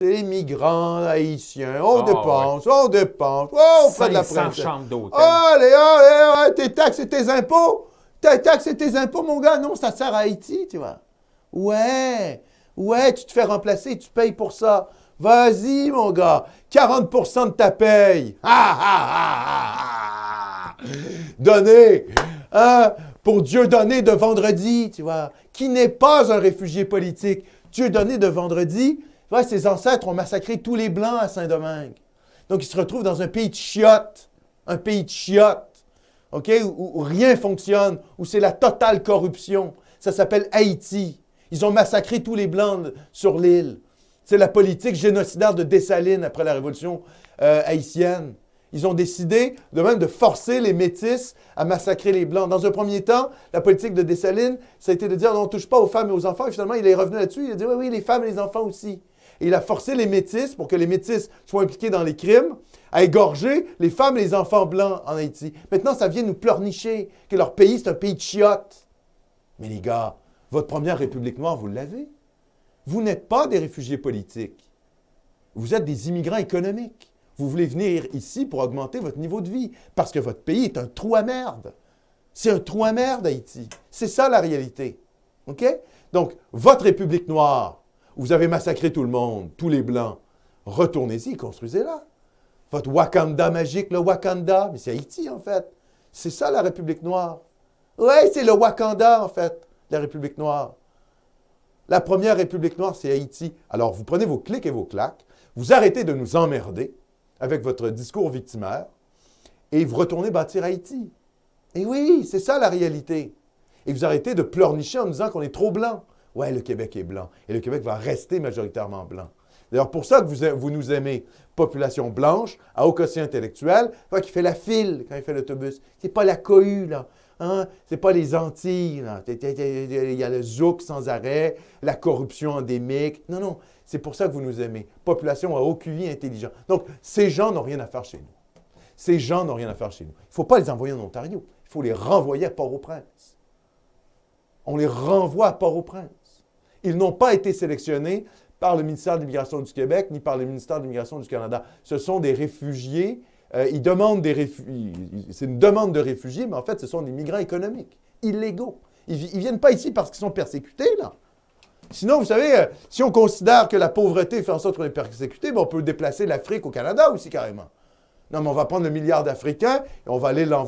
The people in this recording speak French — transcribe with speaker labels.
Speaker 1: Les migrants haïtiens, on dépense, on fait de la presse.
Speaker 2: Chambres d'hôtel.
Speaker 1: Allez, tes taxes et tes impôts. Tes taxes et tes impôts, mon gars, non, ça sert à Haïti, tu vois. Ouais, tu te fais remplacer, tu payes pour ça. Vas-y, mon gars, 40% de ta paye. Donnez, pour Dieudonné de Vendredi, tu vois, qui n'est pas un réfugié politique. Dieudonné de Vendredi, ouais, ses ancêtres ont massacré tous les Blancs à Saint-Domingue. Donc, il se retrouve dans un pays de chiottes, OK, où rien fonctionne, où c'est la totale corruption. Ça s'appelle Haïti. Ils ont massacré tous les Blancs sur l'île. C'est la politique génocidaire de Dessalines après la révolution haïtienne. Ils ont décidé de même de forcer les Métis à massacrer les Blancs. Dans un premier temps, la politique de Dessalines, ça a été de dire on ne touche pas aux femmes et aux enfants. Et finalement, il est revenu là-dessus. Il a dit oui, les femmes et les enfants aussi. Et il a forcé les Métis, pour que les Métis soient impliqués dans les crimes, à égorger les femmes et les enfants blancs en Haïti. Maintenant, ça vient nous pleurnicher que leur pays, c'est un pays de chiottes. Mais les gars, votre première République noire, vous l'avez. Vous n'êtes pas des réfugiés politiques. Vous êtes des immigrants économiques. Vous voulez venir ici pour augmenter votre niveau de vie, parce que votre pays est un trou à merde. C'est un trou à merde, Haïti. C'est ça, la réalité. OK? Donc, votre République noire, où vous avez massacré tout le monde, tous les Blancs, retournez-y, construisez-la. Votre Wakanda magique, le Wakanda, mais c'est Haïti, en fait. C'est ça, la République noire. Oui, c'est le Wakanda, en fait, la République noire. La première République noire, c'est Haïti. Alors, vous prenez vos clics et vos claques, vous arrêtez de nous emmerder avec votre discours victimaire et vous retournez bâtir Haïti. Et oui, c'est ça, la réalité. Et vous arrêtez de pleurnicher en nous disant qu'on est trop blanc. Ouais, le Québec est blanc. Et le Québec va rester majoritairement blanc. D'ailleurs, pour ça que vous nous aimez, population blanche, à haut quotient intellectuel, qui fait la file quand il fait l'autobus. C'est pas la cohue, là. Hein? C'est pas les Antilles, là. Il y a le zouk sans arrêt, la corruption endémique. Non, non. C'est pour ça que vous nous aimez. Population à haut QI intelligent. Donc, ces gens n'ont rien à faire chez nous. Ces gens n'ont rien à faire chez nous. Il ne faut pas les envoyer en Ontario. Il faut les renvoyer à Port-au-Prince. On les renvoie à Port-au-Prince. Ils n'ont pas été sélectionnés par le ministère de l'Immigration du Québec ni par le ministère de l'Immigration du Canada. Ce sont des réfugiés. Ils demandent des réfugiés. C'est une demande de réfugiés, mais en fait, ce sont des migrants économiques, illégaux. Ils ne viennent pas ici parce qu'ils sont persécutés, là. Sinon, vous savez, si on considère que la pauvreté fait en sorte qu'on est persécuté, on peut déplacer l'Afrique au Canada aussi, carrément. Non, mais on va prendre le milliard d'Africains et on va aller l'envoyer